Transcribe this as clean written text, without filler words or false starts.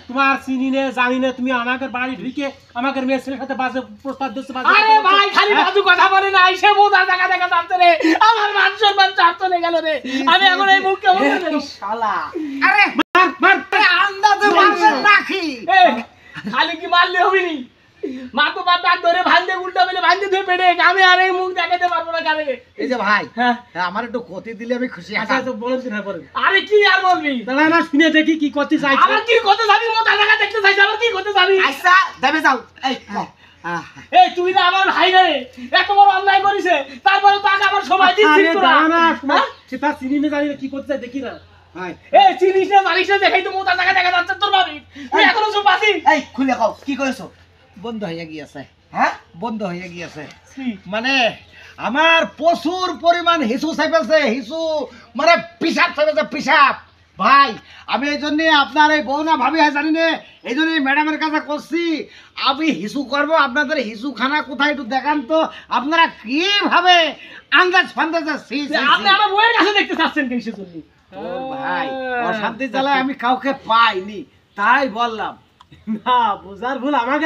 তোমার চিনি নে জানি না তুমি আমাকে বাড়ি ঢুকে আমাকে মেয়ের ছেলের সাথে বাজে প্রস্তাব দিচ্ছ। আরে ভাই খালি বাজু কথা বলে না, এসে মোদা জায়গা দেখা যাচ্ছে রে, আমার মান সম্মান চাপ চলে গেল রে। আমি এখন এই মুখ কেমন শালা আরে মার মার আন্দাজে মারবেন নাকি? খালি কি মারলে হবে নি? মা তো বাদ ডাক ধরে ভাঙতে উল্টা বেলে ভাঙতে ধরে পেটে আমি আর এই মুখ দেখাতে পারবো না কারে। এই যে ভাই, হ্যাঁ আমার একটু ক্ষতি দিলে আমি খুশি। আচ্ছা তো বলেন না পরে আরে কি আর বলবি? দাঁড়া না শুনে দেখি কি করতে চাইছ। আবার কি করতে যাবি? মোদা জায়গা দেখতে চাইছ, আবার কি করতে যাবি? আচ্ছা দেবে যাও। এই এই তুই না আমার ভাই রে, এত বড় অন্যায় করিছে, তারপরে তো আগে আমার সময় দিচ্ছিস আরে তোরা। দাঁড়া না সময় সেটা চিনি না জানি না কি করতে চাই দেখি না। ভাই এই চিনিস না জানিস না দেখাই তো মোদা জায়গা দেখা যাচ্ছে তোর বাড়ি। তুই এখনো চুপ আছিস? এই খুলে কও কি করেছো? বন্ধ হয়ে গিয়েছে। হ্যাঁ বন্ধ হয়ে গিয়েছে। মানে আমার প্রচুর পরিমাণ হিসু চাইছে, হিসু মানে পিসাব চাইছে, পিসাব। ভাই আমি এই জন্য আপনার এই বউ না ভাবি হয় জানি না, এই জন্য ম্যাডামের কাছে করছি আমি হিসু করবো। আপনাদের হিসু খানা কোথায় একটু দেখান তো, আপনারা কিভাবে আন্দাজ ফান্দাজ। আপনি আমার বউয়ের কাছে দেখতে চাচ্ছেন কিসের জন্য? ভাই অশান্তি জ্বালায় আমি কাউকে পাইনি, তাই বললাম। না বোঝার ভুল আমাকে